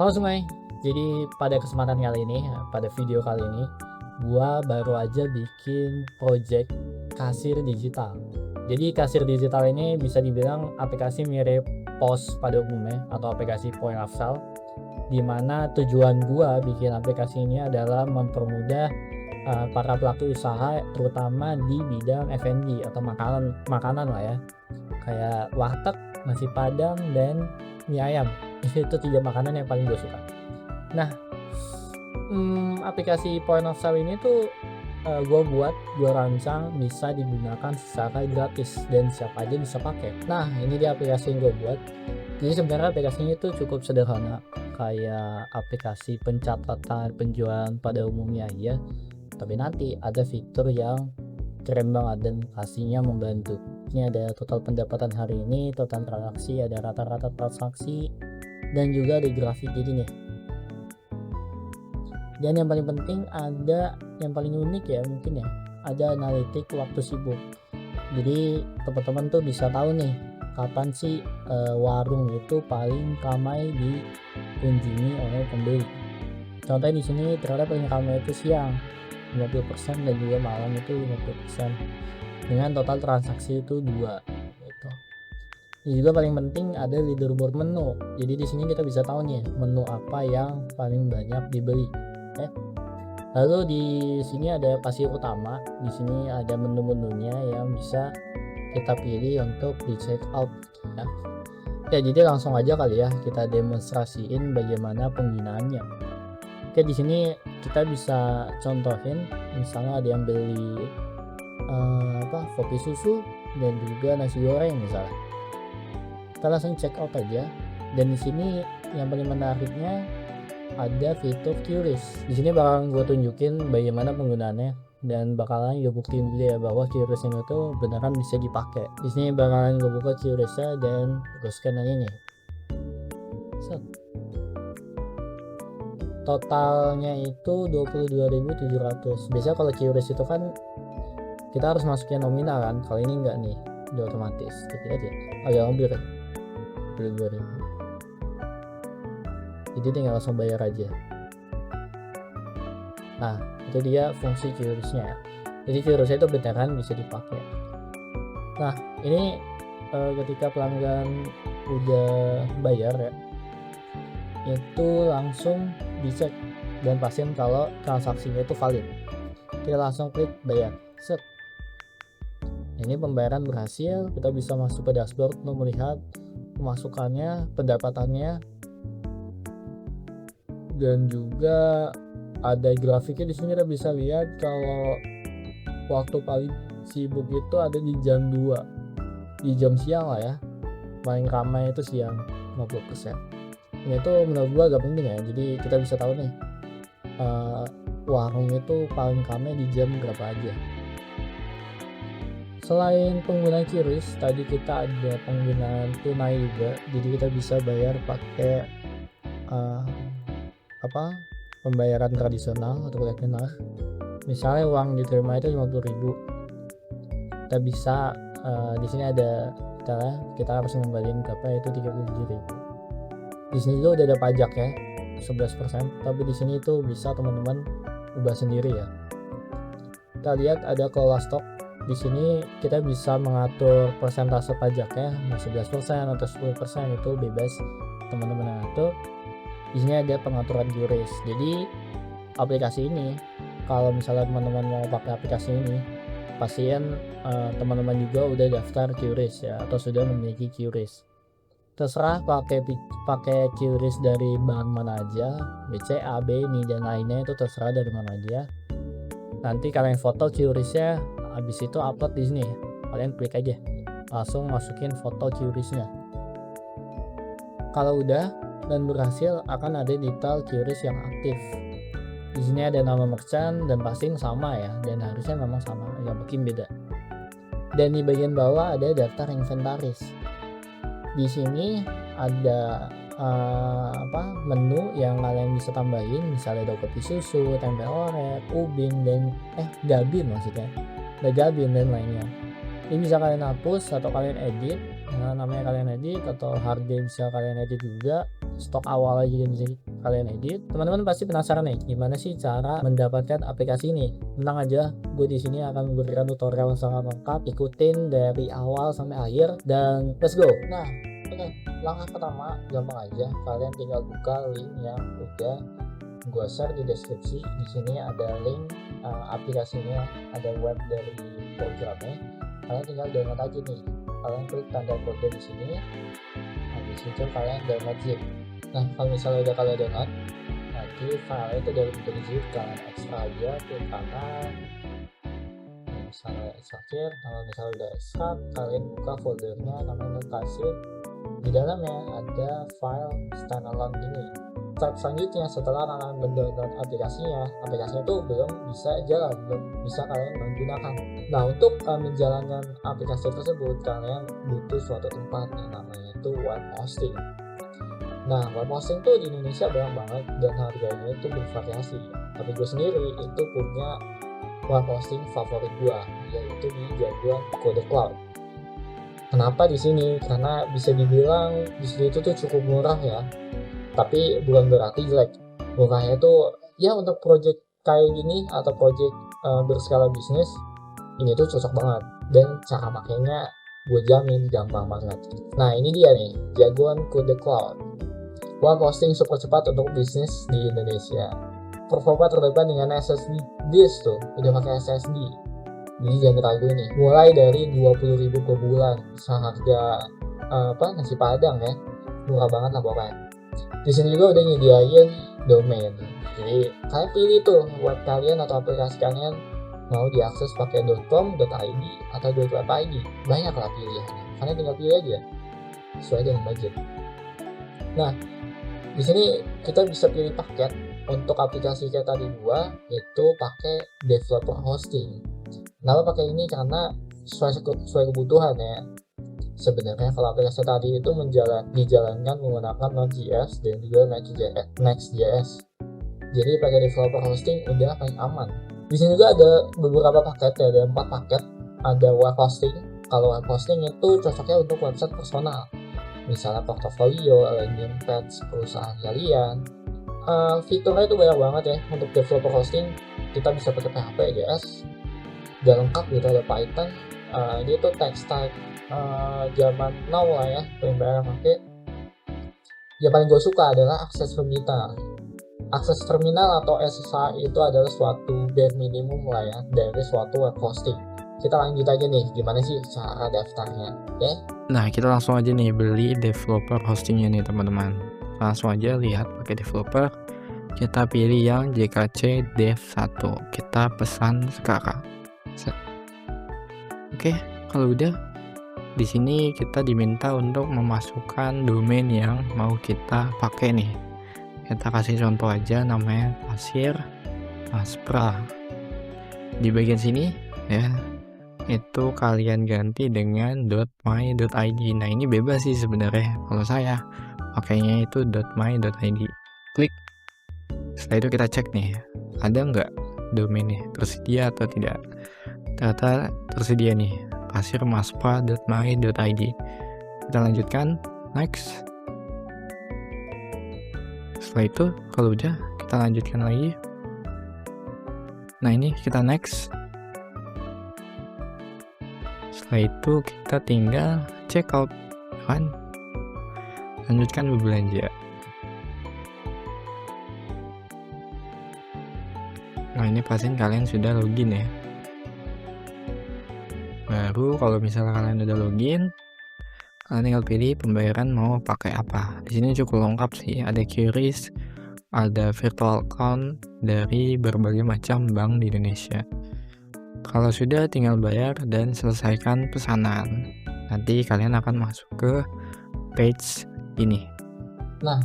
Halo semuanya, jadi pada kesempatan kali ini, pada video kali ini, gua baru aja bikin project kasir digital. Jadi kasir digital ini bisa dibilang aplikasi mirip POS pada umumnya atau aplikasi point of sale, di mana tujuan gua bikin aplikasi ini adalah mempermudah para pelaku usaha terutama di bidang F&B atau makanan makanan lah ya, kayak warteg, nasi padang, dan mie ayam. Itu 3 makanan yang paling gue suka. Nah, aplikasi point of sale ini tuh, gue rancang bisa digunakan secara gratis dan siapa aja bisa pakai. Nah, ini dia aplikasi yang gue buat. Jadi sebenarnya aplikasinya itu cukup sederhana, kayak aplikasi pencatatan penjualan pada umumnya aja, tapi nanti ada fitur yang keren banget dan pastinya membantu. Ini ada total pendapatan hari ini, total transaksi, ada rata-rata transaksi, dan juga ada grafik jadi nih. Dan yang paling penting ada yang paling unik ya mungkin ya, ada analitik waktu sibuk. Jadi teman-teman tuh bisa tahu nih kapan sih warung itu paling ramai dikunjungi oleh pembeli. Contohnya di sini ternyata paling ramai itu siang 50% dan juga malam itu 50%, dengan total transaksi itu 2 gitu. Ini juga paling penting ada leaderboard menu. Jadi di sini kita bisa tahu nih menu apa yang paling banyak dibeli. Lalu di sini ada pasir utama. Di sini ada menu-menunya yang bisa kita pilih untuk di check out ya. Ya, jadi langsung aja kali ya kita demonstrasiin bagaimana penggunaannya. Oke, di sini kita bisa contohin misalnya ada yang beli kopi susu dan juga nasi goreng misalnya. Kita langsung check out aja. Dan di sini yang paling menariknya ada fitur QRIS. Di sini bakalan gue tunjukin bagaimana penggunaannya dan bakalan gue buktiin dulu ya bahwa QRIS ini tuh beneran bisa dipakai. Di sini bakalan gue buka QRIS-nya dan gue scan aja nih. Set. Totalnya itu 22.700. Biasanya kalau QRIS itu kan kita harus masukin nominal kan, kalau ini enggak nih, udah otomatis. Kita lihat ya, agak ngambil ya, 22.000. Jadi tinggal langsung bayar aja. Nah, itu dia fungsi QRIS-nya ya. Jadi QRIS itu beneran bisa dipakai. Nah, ini ketika pelanggan udah bayar ya, itu langsung dicek dan pastiin kalau transaksinya itu valid. Kita langsung klik bayar. Set. Ini pembayaran berhasil. Kita bisa masuk ke dashboard untuk melihat pemasukannya, pendapatannya, dan juga ada grafiknya. Di sini kita bisa lihat kalau waktu paling sibuk itu ada di jam 2, di jam siang lah ya. Paling ramai itu siang 50%. Ini tuh menurut gua agak penting ya. Jadi kita bisa tahu nih warung itu paling ramai di jam berapa aja. Selain penggunaan QRIS, tadi kita ada penggunaan tunai juga. Jadi kita bisa bayar pakai pembayaran tradisional atau konvensional. Misalnya uang diterima itu 50.000. Kita bisa di sini ada kita harus ngembaliin berapa, itu 37.000. Di sini tuh udah ada pajak ya, 11%, tapi di sini tuh bisa teman-teman ubah sendiri ya. Kita lihat ada kelola stok. Di sini kita bisa mengatur persentase pajaknya, mau 11% atau 10%, itu bebas teman-teman atur. Di sini ada pengaturan QRIS. Jadi aplikasi ini, kalau misalnya teman-teman mau pakai aplikasi ini, pastiin teman-teman juga udah daftar QRIS ya, atau sudah memiliki QRIS. Terserah pakai QRIS dari bank mana aja, BCA, BNI, dan lainnya, itu terserah dari mana aja. Nanti kalian foto QRIS-nya, habis itu upload di sini. Kalian klik aja, langsung masukin foto QRIS-nya. Kalau udah dan berhasil, akan ada detail QRIS yang aktif. Di sini ada nama merchant dan pasti sama ya, dan harusnya memang sama, nggak mungkin beda. Dan di bagian bawah ada daftar inventaris. Di sini ada menu yang kalian bisa tambahin, misalnya ada kopi susu, tempe orek, ubin, dan gabin maksudnya, ada gabin dan lainnya. Ini bisa kalian hapus atau kalian edit namanya kalian edit, atau harga bisa kalian edit juga, stok awal aja bisa kalian edit. Teman-teman pasti penasaran nih gimana sih cara mendapatkan aplikasi ini. Tenang aja, gue di sini akan memberikan tutorial sangat lengkap, ikutin dari awal sampai akhir dan let's go. Nah, oke, langkah pertama gampang aja, kalian tinggal buka link yang udah gue share di deskripsi. Di sini ada link aplikasinya, ada web dari programnya. Kalian tinggal download aja nih. Kalian klik tanda kode di sini. Habis itu kalian download zip. Nah, kalau misalnya udah kalian download, nanti file itu dari bentuk zip, kalian ekstrak aja ke kanan. Misalnya ekstrakir, kalau misalnya udah ekstrak, kalian buka foldernya namanya kasih. Di dalamnya ada file standalone ini. Step selanjutnya setelah kalian mendownload aplikasinya itu belum bisa jalan, belum bisa kalian menggunakan. Nah, untuk menjalankan aplikasi tersebut kalian butuh suatu tempat yang namanya itu web hosting. Nah, web hosting tuh di Indonesia banyak banget dan harganya itu bervariasi. Tapi gue sendiri itu punya web hosting favorit gue, yaitu di Jagoan Kode Cloud. Kenapa di sini? Karena bisa dibilang di sini itu tuh cukup murah ya. Tapi bukan berarti jelek. Murahnya tuh ya untuk project kayak gini atau project berskala bisnis ini tuh cocok banget, dan cara pakainya gue jamin gampang banget. Nah, ini dia nih, Jagoan Kode Cloud, web hosting super cepat untuk bisnis di Indonesia. Performa terdepan dengan SSD disk tuh, udah pakai SSD. Jadi jangan ragu nih, mulai dari 20.000 per bulan, seharga nasi padang ya, murah banget lah pokoknya. Di sini juga udah nyediain domain. Jadi kalian pilih tuh web kalian atau aplikasi kalian mau diakses pakai .com, .id atau .web.id. Banyak lah pilihannya. Kalian tinggal pilih aja sesuai dengan budget. Nah, di sini kita bisa pilih paket. Untuk aplikasi kayak tadi gua itu pakai developer hosting. Kenapa pakai ini? Karena sesuai kebutuhan ya. Sebenarnya kalau aplikasi tadi itu dijalankan menggunakan Node.js dan juga Next.js. Jadi pakai developer hosting udah paling aman. Di sini juga ada beberapa paket ya, ada 4 paket. Ada web hosting. Kalau web hosting itu cocoknya untuk website personal, misalnya portofolio, landing page perusahaan kalian. Fiturnya itu banyak banget ya. Untuk developer hosting kita bisa pakai PHP, JS, udah lengkap gitu, ada Python. Dia tuh text type zaman now lah ya, yang banyak pakai. Yang paling gue suka adalah akses terminal. Akses terminal atau SSH itu adalah suatu bare minimum lah ya dari suatu web hosting. Kita lanjut aja nih, gimana sih cara daftarnya, oke? Nah, kita langsung aja nih beli developer hostingnya nih teman-teman. Langsung aja lihat pakai developer. Kita pilih yang JKC Dev 1. Kita pesan sekarang. Oke, kalau udah di sini kita diminta untuk memasukkan domain yang mau kita pakai nih. Kita kasih contoh aja, namanya Pasir Aspra. Di bagian sini ya, itu kalian ganti dengan .my.id. Nah, ini bebas sih sebenarnya. Kalau saya pakainya itu .my.id. Klik. Setelah itu kita cek nih, ada nggak domainnya, tersedia atau tidak. Ternyata tersedia nih, pasirmaspra.my.id. Kita lanjutkan, next. Setelah itu kalau udah, kita lanjutkan lagi. Nah, ini kita next. Setelah itu kita tinggal check out kan, lanjutkan berbelanja. Nah, ini pastiin kalian sudah login ya. Baru kalau misalnya kalian udah login, kalian tinggal pilih pembayaran mau pakai apa. Di sini cukup lengkap sih, ada QRIS, ada virtual account dari berbagai macam bank di Indonesia. Kalau sudah, tinggal bayar dan selesaikan pesanan. Nanti kalian akan masuk ke page ini. Nah,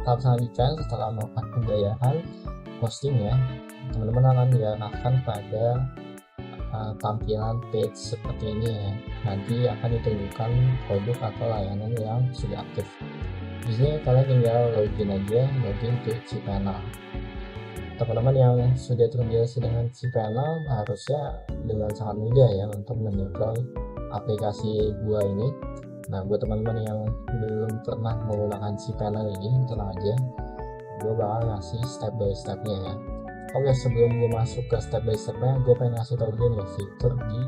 tahap selanjutnya setelah melakukan pembayaran hosting ya, teman-teman akan diarahkan pada tampilan page seperti ini ya. Nanti akan ditunjukkan produk atau layanan yang sudah aktif. Di sini kalian tinggal login ke cPanel. Teman-teman yang sudah terbiasa dengan cPanel harusnya dengan sangat mudah ya untuk menyetel aplikasi gua ini. Nah, buat teman-teman yang belum pernah menggunakan cPanel ini, tenang aja, gue bakal ngasih step by stepnya ya. Oke, sebelum gue masuk ke step by stepnya, gue pengen ngasih tau dulu nih fitur di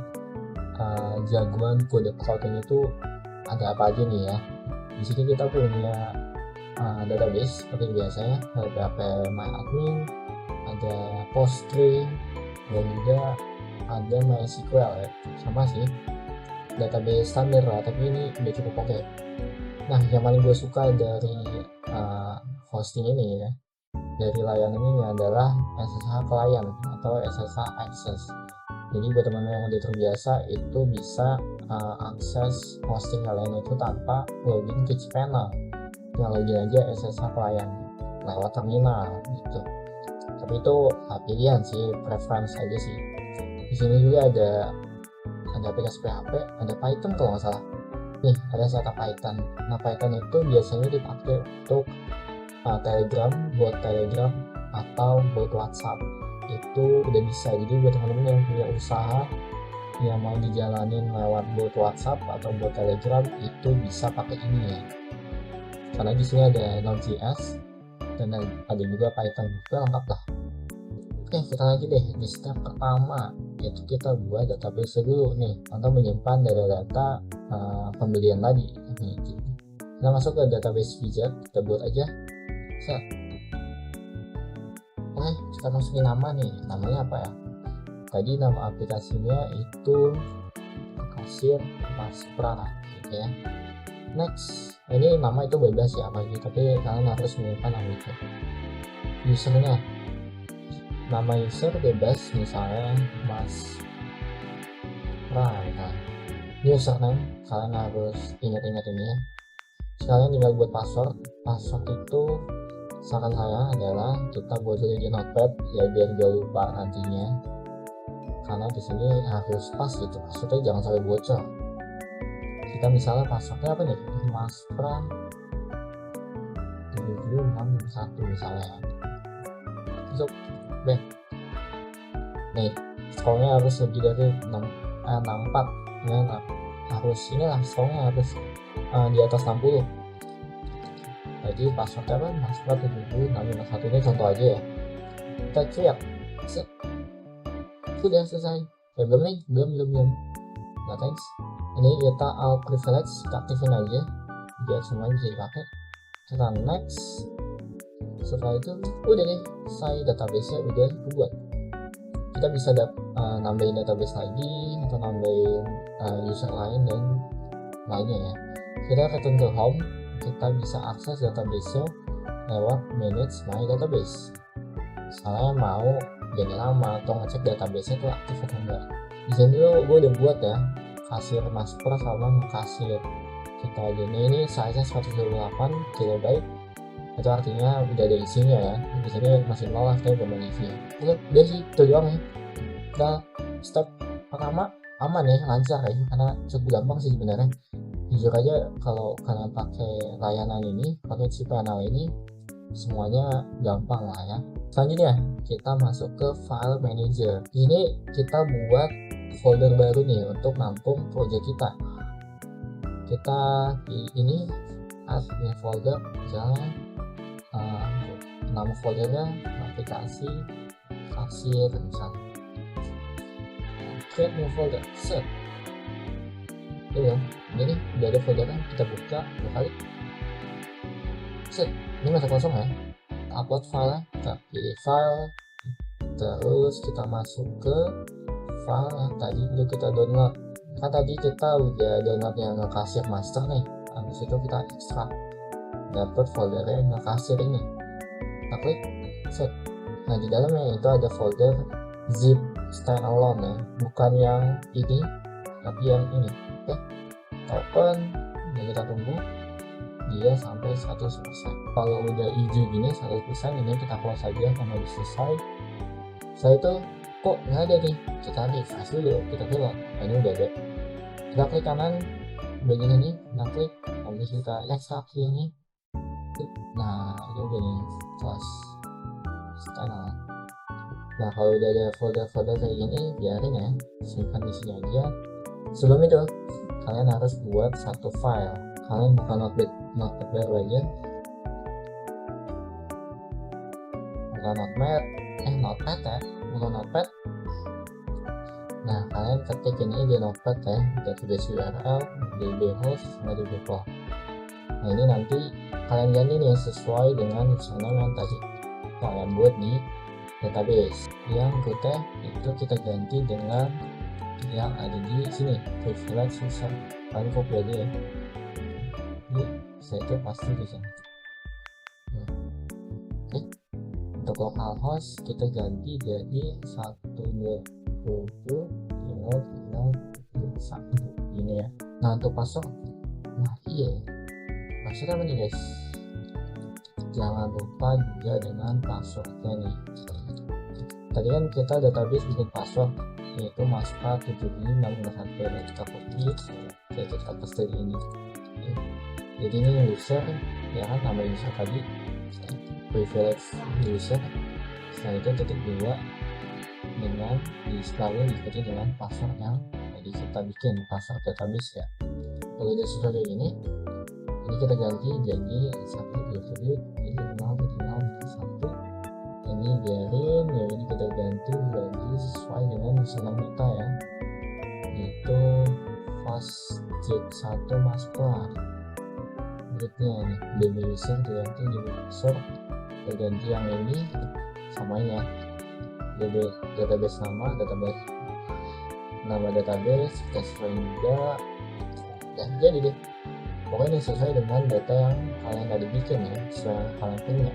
jagoan kode cloud ini tuh ada apa aja nih ya. Di sini kita punya database seperti biasa ya, ada MyAdmin, ada Postgre, dan juga ada MySQL ya. Sama sih, database standar lah, tapi ini udah cukup oke. Nah, yang paling gue suka dari hosting ini ya, dari layanan ini adalah SSH client atau SSH access. Jadi buat teman-teman yang udah terbiasa itu bisa akses hosting kalian itu tanpa login ke cPanel, yang login aja SSH client lewat terminal gitu. Tapi itu pilihan sih, preference aja sih. Di sini juga ada aplikasi PHP, ada Python kalau nggak salah. Nih, ada setup Python. Nah, Python itu biasanya dipakai untuk Telegram, bot Telegram atau bot WhatsApp. Itu udah bisa. Jadi buat teman-teman yang punya usaha yang mau dijalanin lewat bot WhatsApp atau bot Telegram itu bisa pakai ini ya. Karena di sini ada Node.js dan ada juga Python, juga lengkap lah. Oke, kita lagi deh di step pertama, yaitu kita buat database dulu nih untuk menyimpan data-data pembelian tadi. Kita masuk ke database widget, kita buat aja. Set. Oke, kita masukin nama nih, namanya apa ya? Tadi nama aplikasinya itu kasir Maspra gitu ya. Next, ini nama itu bebas ya bagi, tapi kalian harus menyimpan nama itu. Usernya, nama user bebas, misalnya Mas Nah, username kalian harus ingat-ingat ini ya. Sekalian tinggal buat password. Password itu saran saya adalah kita buat dulu di notepad ya, biar gak lupa nantinya. Karena di sini harus pas gitu, passwordnya jangan sampai bocor. Kita misalnya passwordnya apa nih? Maspra 7761 misalnya. Masuk deh. Nih, skornya harus lebih dari 64 ya, harus inilah skornya harus di atas 60. Jadi passwordnya apa? Maspra 7761, ini contoh aja ya. Kita create. Set. Sudah selesai. Belum nih? Belum. Nah, thanks. Ini kita alt privilege, kita aktifin aja biar semuanya bisa dipakai. Kita next. Setelah itu udah deh, saya database-nya udah dibuat. Kita bisa nambahin database lagi atau nambahin user lain dan lainnya ya. Kita return ke home, kita bisa akses database-nya lewat manage my database. Saya mau ganti nama atau ngecek database-nya itu aktif atau enggak. Di sini dulu gue udah buat ya, kasir Maspra sama kasir kita aja. Ini size-nya 128 KB, itu artinya udah ada isinya ya. Di sini masih nol, tapi belum ada isinya. Oke, udah sih itu doang ya. Kita step pertama aman ya, lancar ya, karena cukup gampang sih sebenarnya. Jujur aja kalau kalian pakai layanan ini, pakai cPanel ini, semuanya gampang lah ya. Selanjutnya kita masuk ke file manager. Ini kita buat folder baru nih untuk nampung project kita. Kita ini add new folder, misalnya nama foldernya aplikasi kasir misalnya. Create new folder, set. Ini udah ada foldernya, kita buka 2 kali. Set, ini masih kosong ya. Upload file, kita pilih file, terus kita masuk ke file yang tadi udah kita download. Kan tadi kita udah download yang ngekasir master nih, habis itu kita ekstrak, dapat foldernya yang ngekasir ini, kita klik set. Nah, di dalamnya itu ada folder zip standalone ya, bukan yang ini tapi yang ini. Oke, open, dan kita tunggu dia sampai 100%. Kalau udah hijau gini 100%, ini kita close saja karena udah selesai. Setelah itu kok nggak ada nih, kita refresh dulu, kita lihat ini udah ada. Kita klik kanan bagian ini, kita klik, habis kita ekstrak ini. Nah, ini udah nih close standalone. Nah, kalau udah ada folder-folder kayak gini, biarin ya, simpan di sini aja. Sebelum itu kalian harus buat satu file. Kalian buka notepad baru aja, buka notepad buka notepad. Nah, kalian ketik ini di notepad ya, database URL, db host, sama db port. Nah, ini nanti kalian ganti nih sesuai dengan username yang tadi kalian buat di database. Yang kita itu kita ganti dengan yang ada di sini, privilege user. Kalian copy aja ya. Ini saya itu pasti di sini. Oke. Untuk localhost kita ganti jadi 127.0.0.1 ini ya. Nah, untuk password, password apa nih guys? Jangan lupa juga dengan passwordnya nih. Tadi kan kita database bikin password yaitu maska 75651, dan kita copy, kita paste di ini. Jadi ini user ya kan, nama user tadi privilege user, setelah itu titik 2 dengan selalu diikuti dengan password yang tadi kita bikin, password database ya. Kalau udah sesuai kayak ini kita ganti jadi 127.0.0.1. ini biarin ya, ini kita ganti lagi sesuai dengan username kita ya, itu fastjek1 masker. Berikutnya nih db user diganti db user, kita ganti yang ini samain ya, database nama database kita sesuai juga dan jadi deh. Pokoknya sesuai dengan data yang kalian tadi bikin ya, sesuai yang kalian punya.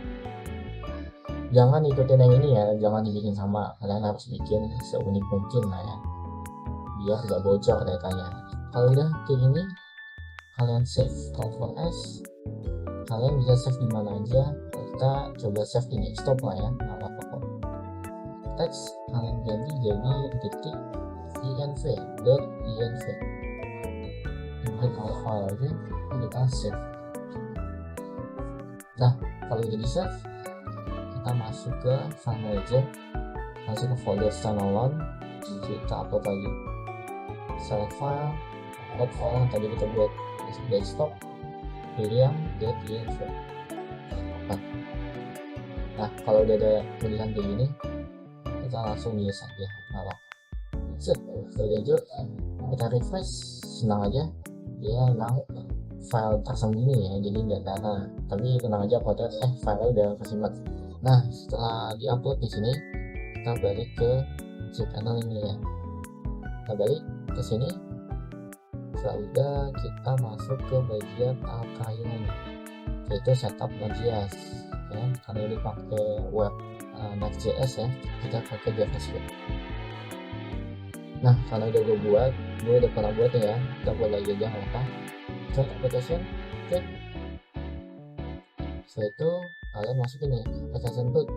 Jangan ikutin yang ini ya, jangan dibikin sama, kalian harus bikin seunik mungkin lah ya, biar gak bocor datanya. Kalau udah kayak gini, kalian save Ctrl S, kalian bisa save di mana aja. Kita coba save ini, stop lah ya, nggak apa-apa kok. Teks kalian ganti jadi titik .env. Klik file aja, kita save. Nah, kalau udah di save, kita masuk ke file manager, masuk ke folder standalone, kita upload lagi, select file, upload file yang tadi kita buat, desktop, pilih yang .env. Nah, kalau udah ada tulisan kayak gini, kita langsung yes aja, nggak lanjut, kita refresh, senang aja, dia memang file tersembunyi ya, jadi nggak data, tapi tenang aja file udah kesimpan. Nah, setelah diupload di sini, kita balik ke cPanel ini ya. Kita balik ke sini. Setelah udah, kita masuk ke bagian archive, yaitu setup Node.js ya. Karena ini pakai web Next.js ya, kita pakai JavaScript. Nah, karena udah gue udah pernah buat ya, kita buat lagi aja nggak apa. Start application, oke. Setelah itu kalian masukin nih application root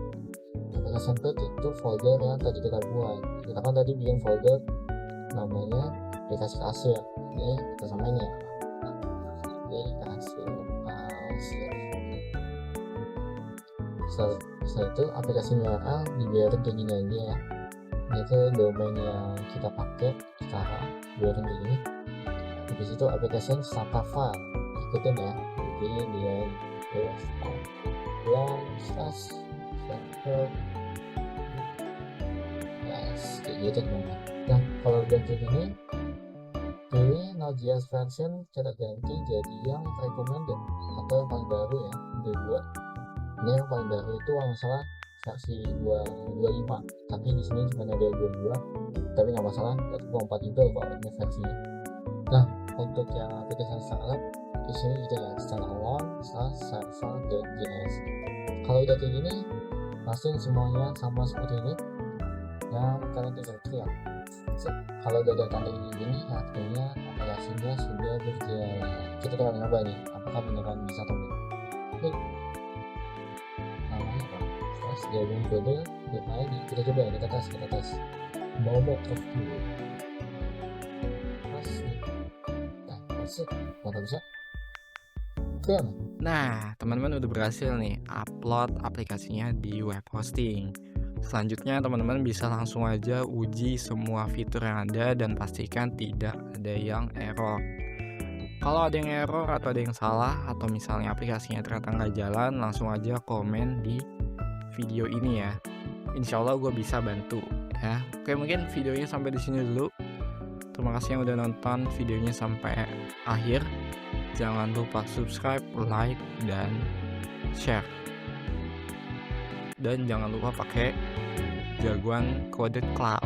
itu folder yang tadi kita buat. Kita kan tadi bikin folder namanya aplikasi kasir, ini kita samain ya, aplikasi kasir. Setelah itu aplikasi URL dibiarin kayak gini aja ya, itu domain yang kita pakai sekarang, biarin kayak gini. Habis itu application startup file ikutin ya, jadi dia kayak gitu teman-teman. Nah, kalau udah kayak gini, pilih Node.js version, kita ganti jadi yang recommended atau yang paling baru ya, buat. Ini yang paling baru itu kalau masalah versi 2.25, tapi di sini cuma ada 22, tapi nggak masalah, 24 juga kalau ini versinya. Nah, untuk yang aplikasi startup di sini kita ya standalone/server.js. Kalau udah kayak gini, pastiin semuanya sama seperti ini dan kalian tinggal clear. Kalau udah ada tanda ini artinya aplikasinya sudah berjalan. Kita tinggal nyoba nih apakah beneran bisa atau enggak. Klik namanya apa, terus gabung kode ID, kita coba ya, kita tes moment of truth. Mantap bisa. Nah, teman-teman udah berhasil nih upload aplikasinya di web hosting. Selanjutnya teman-teman bisa langsung aja uji semua fitur yang ada dan pastikan tidak ada yang error. Kalau ada yang error atau ada yang salah atau misalnya aplikasinya ternyata nggak jalan, langsung aja komen di video ini ya. Insya Allah gue bisa bantu ya. Oke, mungkin videonya sampai di sini dulu. Terima kasih yang udah nonton videonya sampai akhir. Jangan lupa subscribe, like, dan share. Dan jangan lupa pakai jagoan kode cloud.